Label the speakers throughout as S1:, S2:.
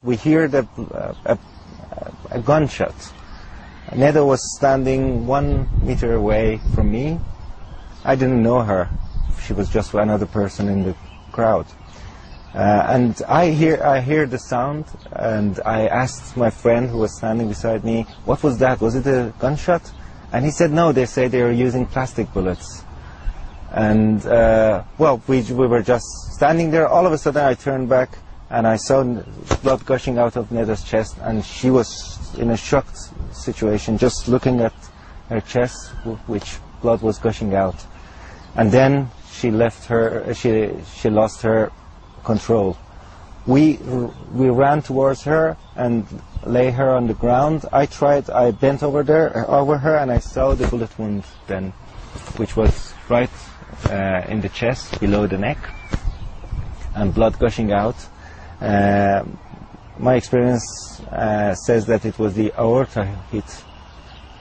S1: We heard a gunshot. Neda was standing 1 meter away from me. I didn't know her. She was just another person in the crowd. And I hear the sound, and I asked my friend who was standing beside me, what was that? Was it a gunshot? And he said, no, they say they were using plastic bullets. And, well, we were just standing there. All of a sudden I turned back, and I saw blood gushing out of Neda's chest, and she was in a shocked situation, just looking at her chest, which blood was gushing out. And then she left her, she lost her control. We ran towards her and lay her on the ground. I bent over her, and I saw the bullet wound then, which was right in the chest, below the neck, and blood gushing out. My experience says that it was the aorta hit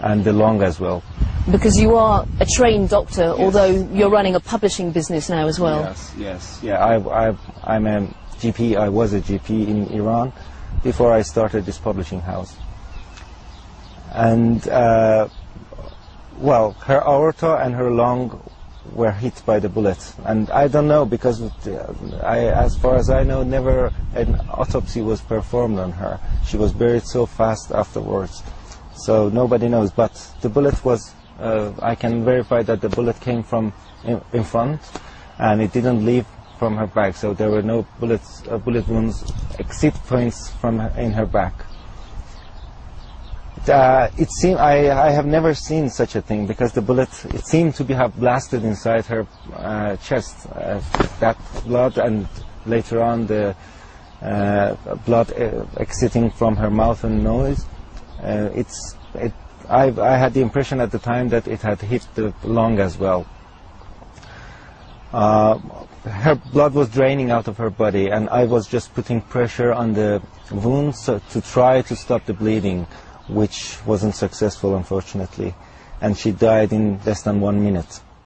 S1: and the lung as well.
S2: Because you are a trained doctor, yes, although you're running a publishing business now as well.
S1: Yes. Yeah, I'm a GP. I was a GP in Iran before I started this publishing house. And, well, her aorta and her lung were hit by the bullet, and I don't know, because as far as I know, never an autopsy was performed on her. She was buried so fast afterwards, so nobody knows. But the bullet was, I can verify that the bullet came from in front, and it didn't leave from her back, so there were no bullet wounds, exit points in her back. It seemed, I have never seen such a thing, because the bullet, it seemed to have blasted inside her chest. That blood, and later on the blood exiting from her mouth and nose. I had the impression at the time that it had hit the lung as well. Her blood was draining out of her body, and I was just putting pressure on the wounds to try to stop the bleeding, which wasn't successful, unfortunately, and she died in less than 1 minute.